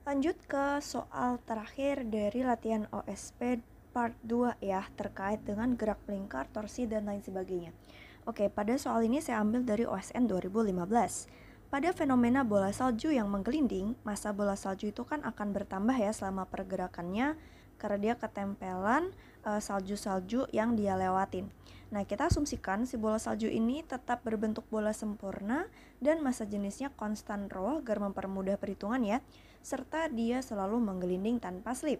Lanjut ke soal terakhir dari latihan OSP part 2 ya, terkait dengan gerak lingkar, torsi, dan lain sebagainya. Oke, pada soal ini saya ambil dari OSN 2015. Pada fenomena bola salju yang menggelinding, massa bola salju itu kan akan bertambah ya selama pergerakannya karena dia ketempelan salju-salju yang dia lewatin. Nah, kita asumsikan si bola salju ini tetap berbentuk bola sempurna dan massa jenisnya konstan rho agar mempermudah perhitungan ya, serta dia selalu menggelinding tanpa slip.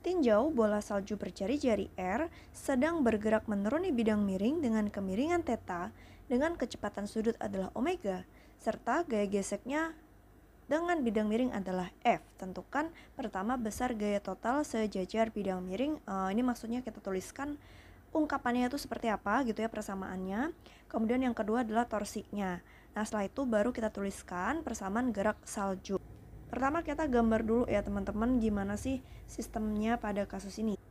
Tinjau bola salju berjari-jari R sedang bergerak menuruni bidang miring dengan kemiringan theta dengan kecepatan sudut adalah omega, serta gaya geseknya dengan bidang miring adalah F. Tentukan pertama besar gaya total sejajar bidang miring. Ini maksudnya kita tuliskan ungkapannya itu seperti apa gitu ya, persamaannya. Kemudian yang kedua adalah torsinya. Nah, setelah itu baru kita tuliskan persamaan gerak salju. Pertama kita gambar dulu ya teman-teman gimana sih sistemnya pada kasus ini.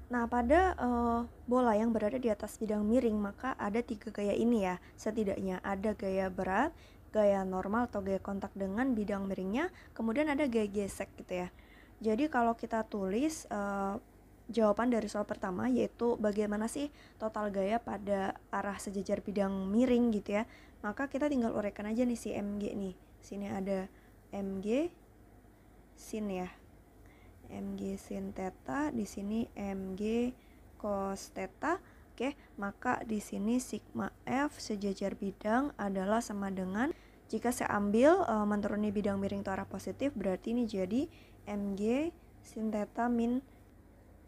Nah, pada bola yang berada di atas bidang miring maka ada 3 gaya ini ya. Setidaknya ada gaya berat, gaya normal atau gaya kontak dengan bidang miringnya, kemudian ada gaya gesek gitu ya. Jadi kalau kita tulis jawaban dari soal pertama yaitu bagaimana sih total gaya pada arah sejajar bidang miring gitu ya, maka kita tinggal uraikan aja nih si MG nih. Sini ada MG sin ya, MG sin theta, di sini MG cos theta. Oke, maka di sini sigma F sejajar bidang adalah sama dengan, jika saya ambil menuruni bidang miring ke arah positif, berarti ini jadi MG sin theta min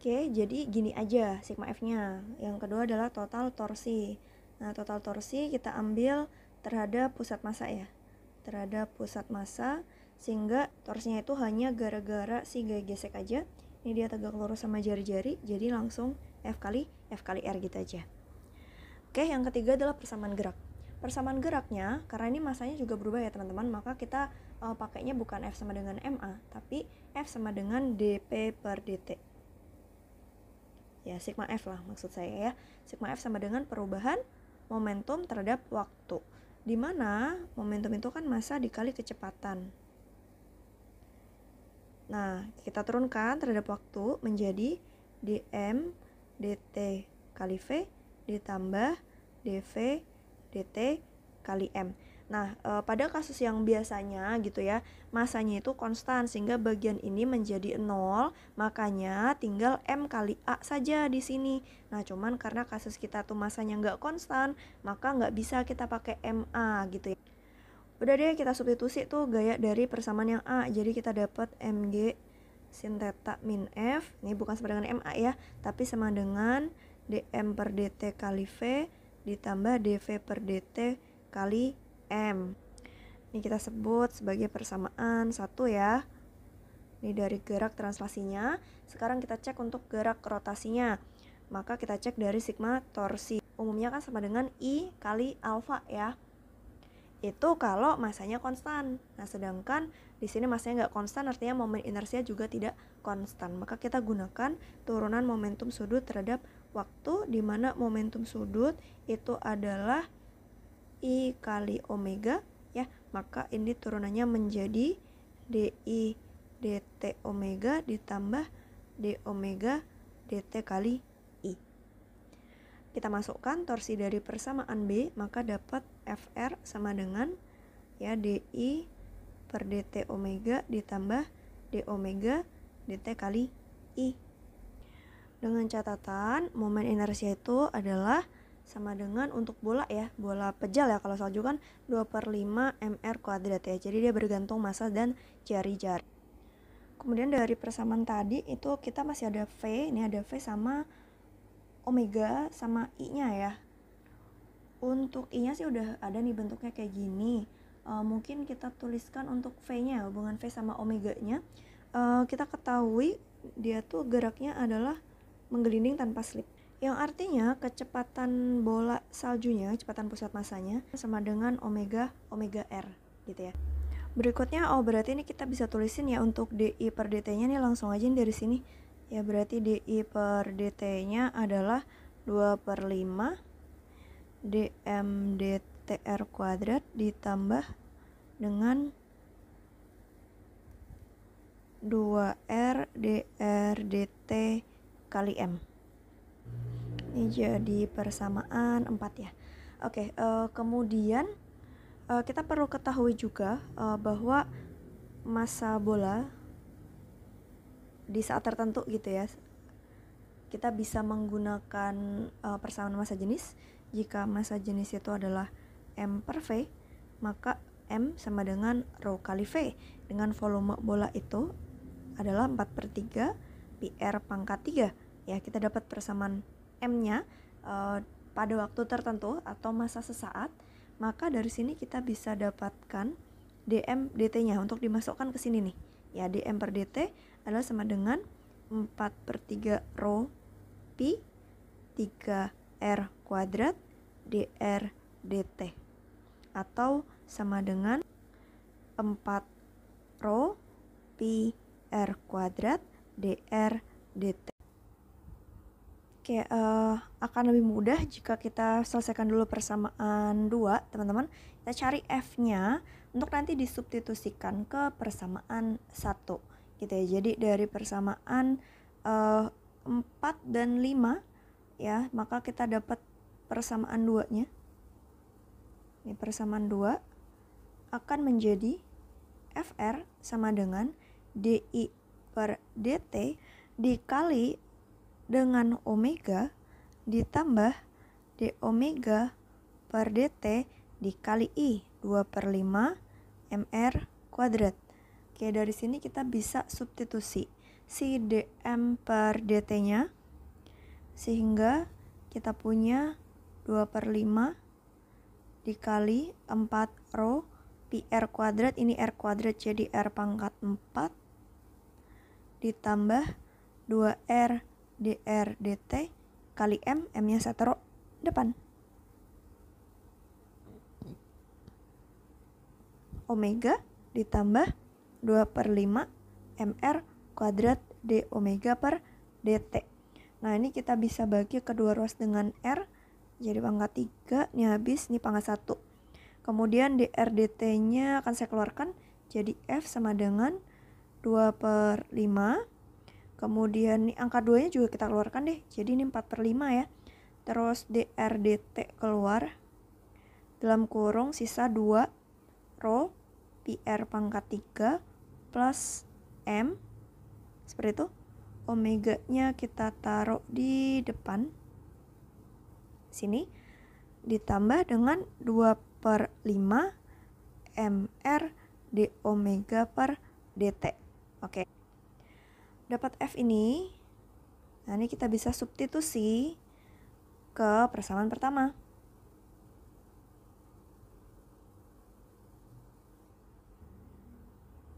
K. Jadi gini aja sigma F-nya. Yang kedua adalah total torsi. Nah, total torsi kita ambil terhadap pusat massa ya, terhadap pusat massa, sehingga torsinya itu hanya gara-gara si gaya gesek aja. Ini dia tegak lurus sama jari-jari, jadi langsung F kali R gitu aja. Oke, yang ketiga adalah persamaan gerak. Persamaan geraknya, karena ini masanya juga berubah ya teman-teman, maka kita pakainya bukan F sama dengan MA, tapi F sama dengan dP per dt. Ya, sigma F lah maksud saya ya. Sigma F sama dengan perubahan momentum terhadap waktu, di mana momentum itu kan massa dikali kecepatan. Nah, kita turunkan terhadap waktu menjadi dm dt kali v ditambah dv dt kali m. Nah, pada kasus yang biasanya gitu ya, masanya itu konstan sehingga bagian ini menjadi 0, makanya tinggal M kali A saja di sini. Nah, cuman karena kasus kita tuh masanya nggak konstan, maka nggak bisa kita pakai MA gitu ya. Udah deh, kita substitusi tuh gaya dari persamaan yang A. Jadi kita dapat MG sin theta min F, ini bukan sama dengan MA ya, tapi sama dengan dm per dt kali V ditambah dv per dt kali M. Ini kita sebut sebagai persamaan 1 ya. Ini dari gerak translasinya. Sekarang kita cek untuk gerak rotasinya. Maka kita cek dari sigma torsi. Umumnya kan sama dengan I kali alfa ya. Itu kalau masanya konstan. Nah, sedangkan di sini masanya nggak konstan, artinya momen inersia juga tidak konstan. Maka kita gunakan turunan momentum sudut terhadap waktu, di mana momentum sudut itu adalah I kali omega ya, maka ini turunannya menjadi DI dt omega ditambah d omega dt kali I. Kita masukkan torsi dari persamaan B, maka dapat FR sama dengan ya DI per dt omega ditambah d omega dt kali I. Dengan catatan momen inersia itu adalah sama dengan untuk bola ya, bola pejal ya, kalau salju kan 2/5 mr kuadrat ya, jadi dia bergantung massa dan jari-jari. Kemudian dari persamaan tadi itu kita masih ada V, ini ada V sama omega sama I nya ya. Untuk I nya sih udah ada nih bentuknya kayak gini. Mungkin kita tuliskan untuk V nya, hubungan V sama omega nya. Kita ketahui dia tuh geraknya adalah menggelinding tanpa slip, yang artinya kecepatan bola saljunya, kecepatan pusat massanya sama dengan omega R gitu ya. Berikutnya, berarti ini kita bisa tulisin ya untuk DI per DT nya nih, langsung aja dari sini ya, berarti DI per DT nya adalah 2/5 dm dtr kuadrat ditambah dengan 2R dr dt kali M. Ini jadi persamaan 4 ya. Oke, kemudian kita perlu ketahui juga bahwa massa bola di saat tertentu gitu ya, kita bisa menggunakan persamaan massa jenis. Jika massa jenis itu adalah M per V, maka M sama dengan rho kali V dengan volume bola itu adalah 4/3 pi R pangkat 3. Ya, kita dapat persamaan M-nya pada waktu tertentu atau masa sesaat, maka dari sini kita bisa dapatkan dm dt-nya untuk dimasukkan ke sini nih. Ya, dm per dt adalah sama dengan 4/3 rho pi 3r kuadrat dr dt, atau sama dengan 4 rho pi r kuadrat dr dt. Oke, akan lebih mudah jika kita selesaikan dulu persamaan 2, teman-teman. Kita cari f-nya untuk nanti disubstitusikan ke persamaan 1 gitu ya. Jadi dari persamaan 4 dan 5 ya, maka kita dapat persamaan 2-nya. Ini persamaan 2 akan menjadi fr sama dengan di per dt dikali dengan omega ditambah d omega per dt dikali I 2/5 mr kuadrat. Oke, dari sini kita bisa substitusi si dm per dt nya, sehingga kita punya 2/5 dikali 4 rho pi r kuadrat, ini r kuadrat jadi r pangkat 4 ditambah 2r dr dt kali M, M-nya saya taruh depan. Omega ditambah 2/5 mr kuadrat d omega per dt. Nah, ini kita bisa bagi kedua ruas dengan R, jadi pangkat 3, ini habis, ini pangkat 1. Kemudian dr dt-nya akan saya keluarkan, jadi F sama dengan 2/5. Kemudian nih angka 2 nya juga kita keluarkan deh, jadi ini 4/5 ya. Terus dr dt keluar, dalam kurung sisa 2 rho pi r pangkat 3 plus M, seperti itu. Omega nya kita taruh di depan sini, ditambah dengan 2/5 mr d omega per dt. Oke, dapat F ini. Nah, ini kita bisa substitusi ke persamaan pertama.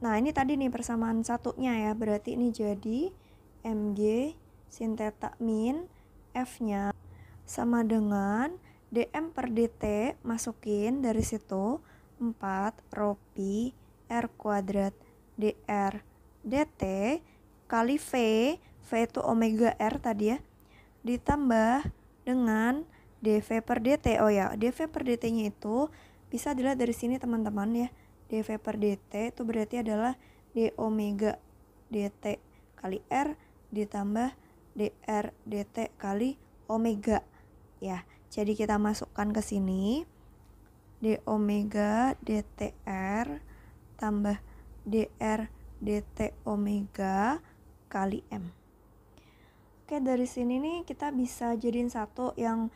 Nah, ini tadi nih persamaan satunya ya, berarti ini jadi mg sin theta min F-nya sama dengan dm per dt, masukin dari situ 4 rho pi r kuadrat dr dt kali V itu omega R tadi ya, ditambah dengan dv per dt. Oh ya, dv per dt-nya itu bisa dilihat dari sini teman-teman ya. dv per dt itu berarti adalah d omega dt kali R ditambah dr dt kali omega ya. Jadi kita masukkan ke sini d omega dtr tambah dr dt omega kali M. Oke, dari sini nih kita bisa jadiin satu yang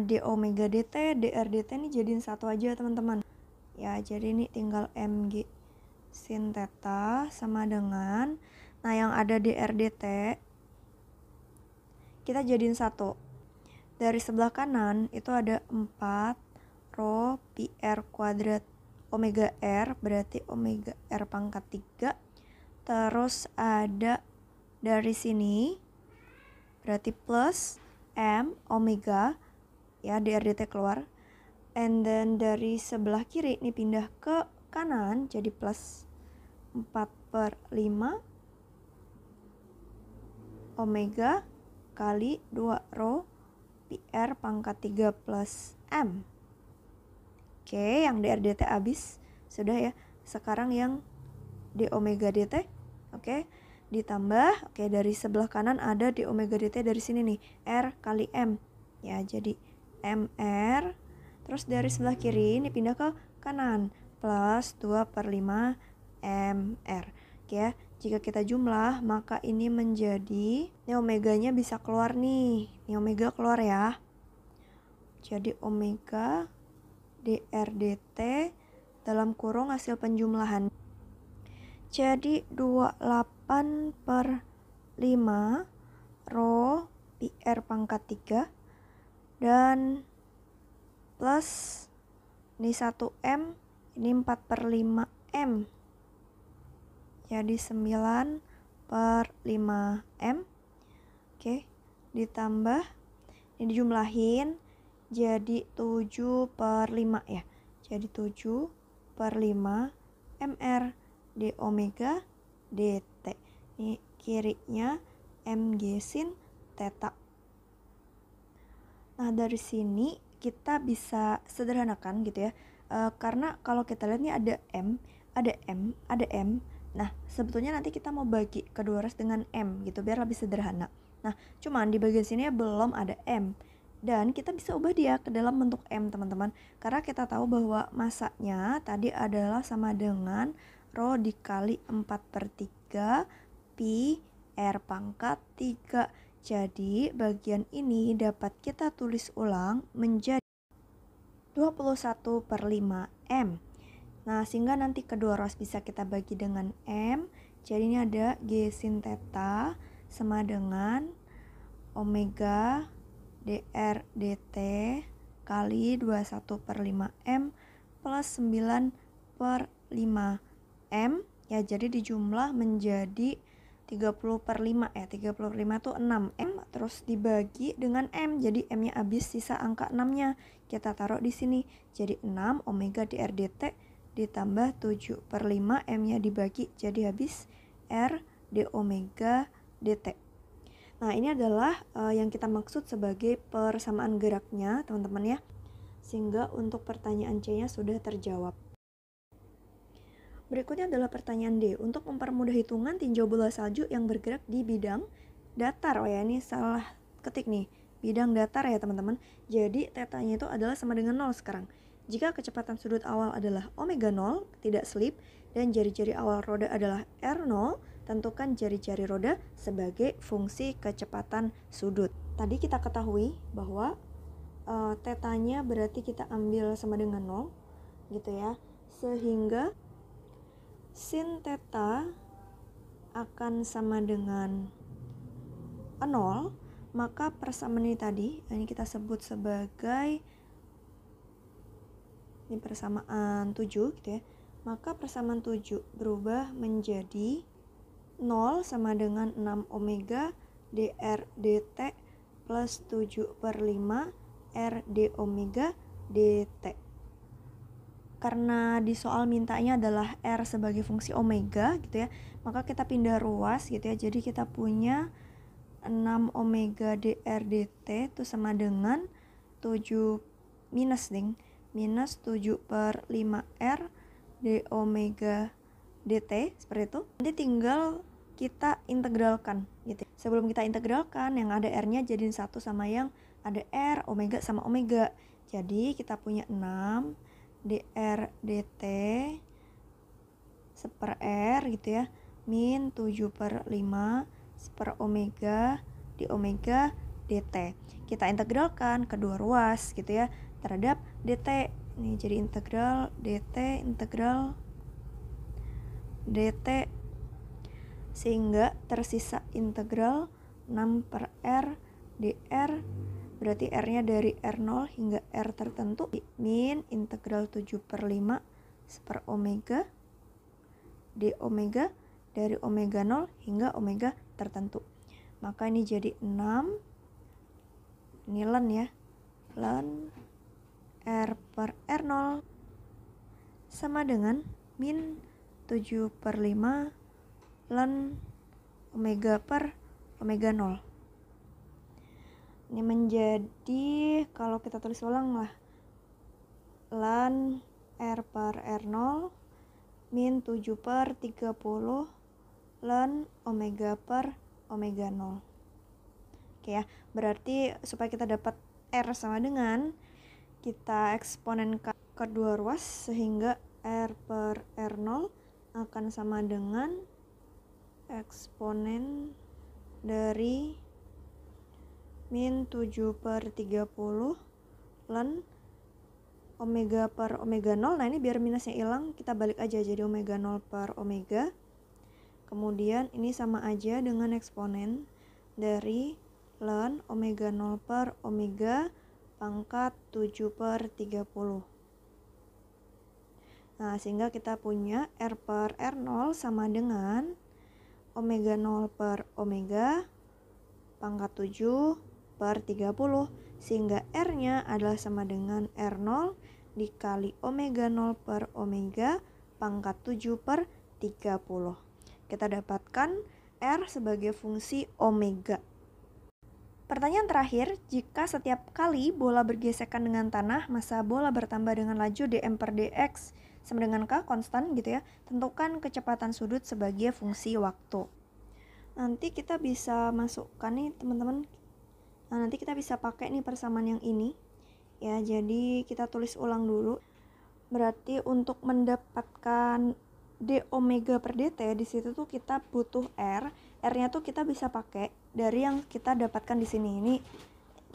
d omega dt, dr dt nih jadiin satu aja teman-teman. Ya, jadi ini tinggal mg sin theta sama dengan, nah yang ada dr dt kita jadiin satu. Dari sebelah kanan itu ada 4 rho pi r kuadrat omega R, berarti omega R pangkat 3. Terus ada dari sini berarti plus M omega ya, dr dt keluar. And then dari sebelah kiri ini pindah ke kanan jadi plus 4/5 omega kali 2 rho pi r pangkat 3 plus M. Oke, yang dr dt habis sudah ya. Sekarang yang d omega dt. Oke, ditambah, oke, dari sebelah kanan ada d omega dt dari sini nih, R kali M. Ya, jadi MR. Terus dari sebelah kiri ini pindah ke kanan, plus 2/5 MR. Oke ya, jika kita jumlah, maka ini menjadi, ini omeganya bisa keluar nih. Ini omega keluar ya. Jadi omega dr dt dalam kurung hasil penjumlahan. Jadi 28/5 rho pi r pangkat 3 dan plus ini 1M, ini 4/5 M. Jadi 9/5 M. Oke, ditambah ini dijumlahin jadi 7/5 ya. Jadi 7/5 MR d omega dt. Ini kirinya mg sin theta. Nah, dari sini kita bisa sederhanakan gitu ya. Karena kalau kita lihat nih ada M, ada M, ada M. Nah, sebetulnya nanti kita mau bagi kedua ras dengan M gitu biar lebih sederhana. Nah, cuman di bagian sini belum ada M. Dan kita bisa ubah dia ke dalam bentuk M, teman-teman. Karena kita tahu bahwa masanya tadi adalah sama dengan rho dikali 4/3 pi r pangkat 3. Jadi bagian ini dapat kita tulis ulang menjadi 21/5 M. Nah, sehingga nanti kedua ras bisa kita bagi dengan M. Jadi ini ada G sin theta sama dengan omega dr dt kali 21/5 M plus 9/5 M. Ya, jadi dijumlah menjadi 30/5 ya. 30/5 itu 6 M, terus dibagi dengan M. Jadi M-nya habis, sisa angka 6-nya. Kita taruh di sini. Jadi 6 omega dr dt ditambah 7/5 M-nya dibagi, jadi habis R d omega dt. Nah, ini adalah yang kita maksud sebagai persamaan geraknya, teman-teman ya. Sehingga untuk pertanyaan C-nya sudah terjawab. Berikutnya adalah pertanyaan D. Untuk mempermudah hitungan tinjau bola salju yang bergerak di bidang datar. Oh ya, ini salah ketik nih. Bidang datar ya, teman-teman. Jadi tetanya itu adalah sama dengan 0 sekarang. Jika kecepatan sudut awal adalah omega 0, tidak slip, dan jari-jari awal roda adalah R0, tentukan jari-jari roda sebagai fungsi kecepatan sudut. Tadi kita ketahui bahwa tetanya berarti kita ambil sama dengan 0 gitu ya. Sehingga sin theta akan sama dengan 0, maka persamaan ini tadi, ini kita sebut sebagai ini persamaan 7 gitu ya. Maka persamaan 7 berubah menjadi 0 sama dengan 6 omega dr dt plus 7/5 r d omega dt. Karena di soal mintanya adalah R sebagai fungsi omega gitu ya, maka kita pindah ruas gitu ya. Jadi kita punya 6 omega dr dt itu sama dengan 7 minus 7/5 R d omega dt, seperti itu. Nanti tinggal kita integralkan gitu. Sebelum kita integralkan, yang ada R-nya jadiin 1 sama yang ada R, omega sama omega. Jadi kita punya 6 dr dt seper R gitu ya, min 7/5 seper omega di omega dt. Kita integralkan kedua ruas gitu ya terhadap dt. Nih jadi integral dt sehingga tersisa integral 6/R dr, berarti R-nya dari R0 hingga R tertentu, min integral 7/5 seper omega d omega dari omega 0 hingga omega tertentu. Maka ini jadi 6, ini ln ya, ln R per R0 sama dengan min 7/5 ln omega per omega 0. Ini menjadi, kalau kita tulis ulang lah, ln R per R0 min 7/30 ln omega per omega 0. Oke ya, berarti supaya kita dapat R sama dengan, kita eksponen kedua ruas sehingga R per R0 akan sama dengan eksponen dari min 7 per 30 ln omega per omega 0. Nah ini biar minusnya hilang, kita balik aja jadi omega 0 per omega. Kemudian ini sama aja dengan eksponen dari ln omega 0 per omega pangkat 7 per 30. Nah, sehingga kita punya R per R0 sama dengan omega 0 per omega pangkat 7 per 30. Sehingga R-nya adalah sama dengan R0 dikali omega 0 per omega pangkat 7 per 30. Kita dapatkan R sebagai fungsi omega. Pertanyaan terakhir, jika setiap kali bola bergesekan dengan tanah, masa bola bertambah dengan laju dm per dx sama dengan k konstan gitu ya. Tentukan kecepatan sudut sebagai fungsi waktu. Nanti kita bisa masukkan nih teman-teman. Nah, nanti kita bisa pakai nih persamaan yang ini. Ya, jadi kita tulis ulang dulu. Berarti untuk mendapatkan d omega per dt di situ tuh kita butuh r. R-nya tuh kita bisa pakai dari yang kita dapatkan di sini. Ini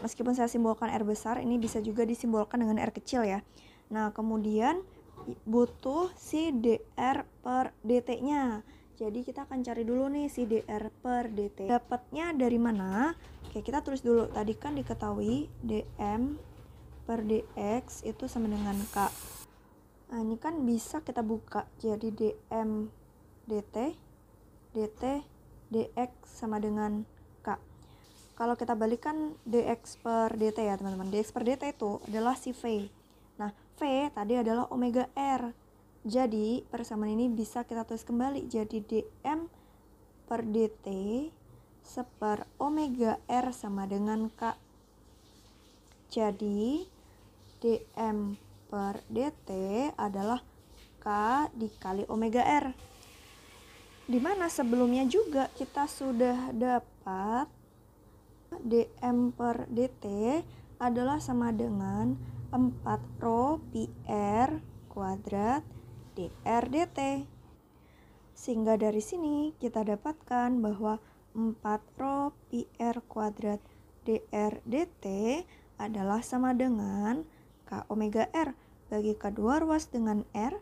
meskipun saya simbolkan R besar, ini bisa juga disimbolkan dengan R kecil ya. Nah, kemudian butuh si dr per dt-nya. Jadi kita akan cari dulu nih si dr per dt. Dapatnya dari mana? Oke, kita tulis dulu. Tadi kan diketahui dm per dx itu sama dengan k. Nah, ini kan bisa kita buka. Jadi dm dt, dt, dx sama dengan k. Kalau kita balikan dx per dt ya teman-teman. Dx per dt itu adalah si v. Nah, v tadi adalah omega r. Jadi persamaan ini bisa kita tulis kembali. Jadi dm per dt seper omega r sama dengan k. Jadi dm per dt adalah k dikali omega r. Dimana sebelumnya juga kita sudah dapat dm per dt adalah sama dengan 4 rho pi r kuadrat dr dt. Sehingga dari sini kita dapatkan bahwa 4 rho pi r kuadrat dr dt adalah sama dengan k omega r. Bagi kedua ruas dengan r.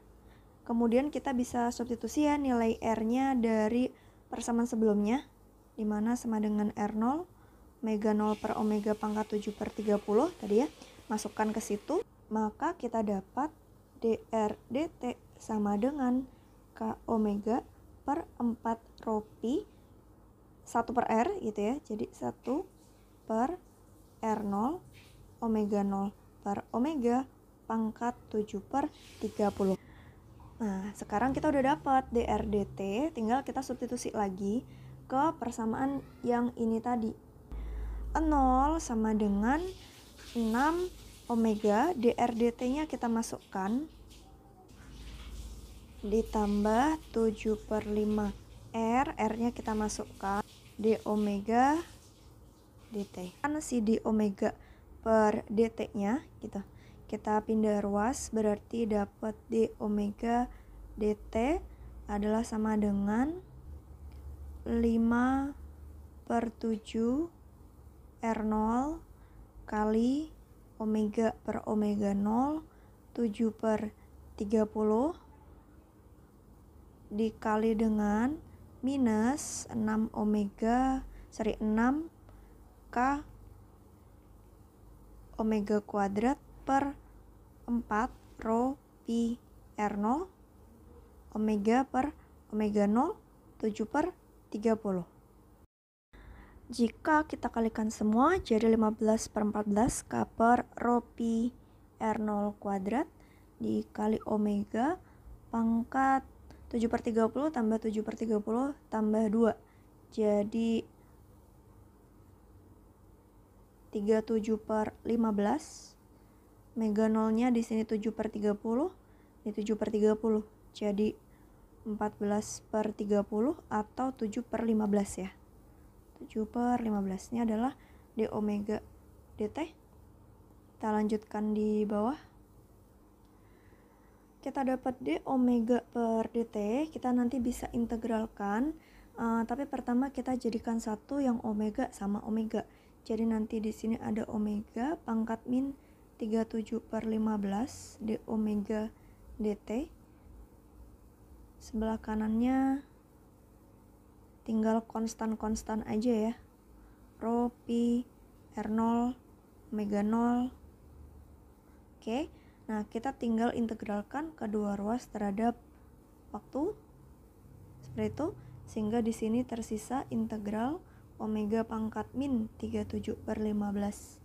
Kemudian kita bisa substitusi ya nilai r-nya dari persamaan sebelumnya, dimana sama dengan r0 omega 0 per omega pangkat 7 per 30 tadi ya. Masukkan ke situ, maka kita dapat dr dt sama dengan k omega per 4 rho pi 1 per r gitu ya. Jadi 1 per r0 omega 0 per omega pangkat 7 per 30. Nah, sekarang kita udah dapat dr dt, tinggal kita substitusi lagi ke persamaan yang ini tadi. 0 sama dengan 6 omega, dr dt-nya kita masukkan, ditambah 7 per 5 r, r-nya kita masukkan, d omega dt. Kan si d omega per dt-nya gitu. Kita pindah ruas, berarti dapat d omega dt adalah sama dengan 5 per 7 r0 kali omega per omega 0 7 per 30 dikali dengan minus 6 k omega kuadrat per 4 rho pi r0 omega per omega 0 7 per 30. Jika kita kalikan semua jadi 15 per 14 k per rho pi r0 kuadrat dikali omega pangkat 7 per 30 tambah 7 per 30 tambah 2. Jadi 37 per 15. Omega 0-nya di sini 7 per 30, ini 7 per 30. Jadi 14/30 atau 7/15 ya. 7/15 ini adalah d omega dt. Kita lanjutkan di bawah. Kita dapat d omega per dt, kita nanti bisa integralkan. Tapi pertama kita jadikan satu yang omega sama omega. Jadi nanti di sini ada omega pangkat min 37/15 d omega dt. Sebelah kanannya tinggal konstan-konstan aja ya. Rho, pi, R0, omega 0. Oke, nah kita tinggal integralkan kedua ruas terhadap waktu. Seperti itu. Sehingga di sini tersisa integral omega pangkat min 37/15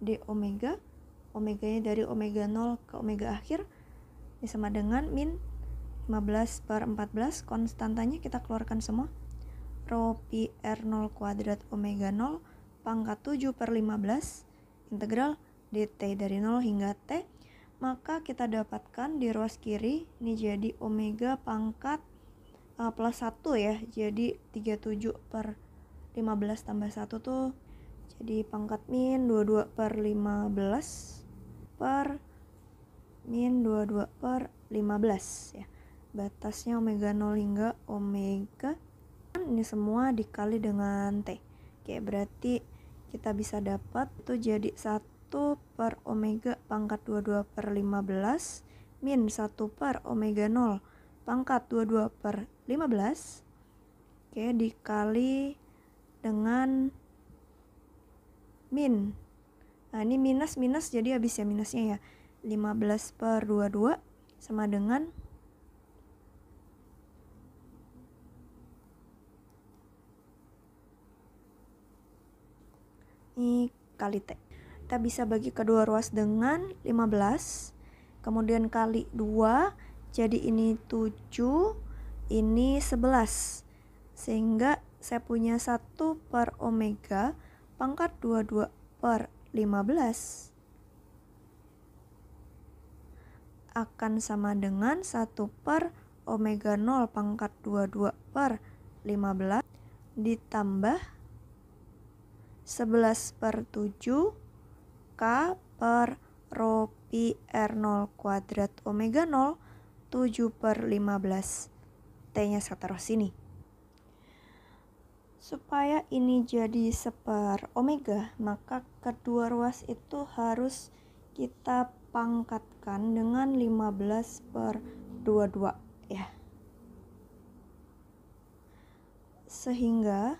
d omega. Omeganya dari omega 0 ke omega akhir sama dengan min 15/14. Konstantanya kita keluarkan semua. Rho pi R0 kuadrat omega 0 pangkat 7/15 integral dt dari 0 hingga t. Maka kita dapatkan di ruas kiri ini jadi omega pangkat plus 1 ya. Jadi 37/15 tambah 1 tuh jadi pangkat min 22/15 per min 22/15 ya. Batasnya omega 0 hingga omega. Ini semua dikali dengan T. Oke, berarti kita bisa dapat itu jadi 1 per omega pangkat 22/15 min 1 per omega 0 pangkat 22/15. Oke, dikali dengan min. Nah, ini minus jadi habis ya minusnya ya. 15/22 sama dengan ini kali T. Kita bisa bagi kedua ruas dengan 15. Kemudian kali 2. Jadi ini 7. Ini 11. Sehingga saya punya 1 per omega pangkat 22/15 akan sama dengan 1 per omega 0 pangkat 22/15 ditambah 11/7 K per rho pi R0 kuadrat omega 0 7/15. T-nya saya taruh sini. Supaya ini jadi seper omega, maka kedua ruas itu harus kita pangkatkan dengan 15/22 ya. Sehingga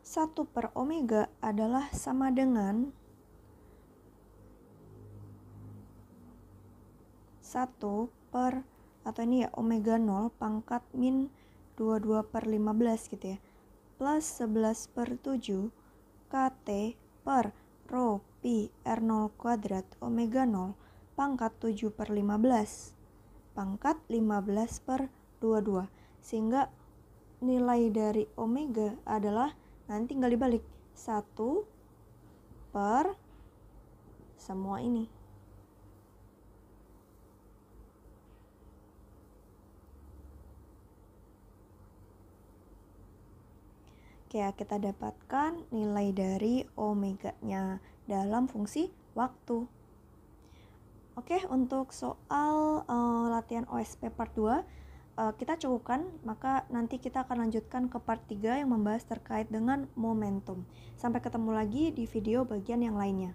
1 per omega adalah sama dengan 1 per, atau ini ya omega 0 pangkat min 22/15 gitu ya, plus 11/7 KT per rho pi R0 kuadrat omega 0 pangkat 7/15 pangkat 15/22. Sehingga nilai dari omega adalah nanti tinggal dibalik 1 per semua ini. Oke, kita dapatkan nilai dari omega-nya dalam fungsi waktu. Oke, untuk soal latihan OSP part 2 kita cukupkan, maka nanti kita akan lanjutkan ke part 3 yang membahas terkait dengan momentum. Sampai ketemu lagi di video bagian yang lainnya.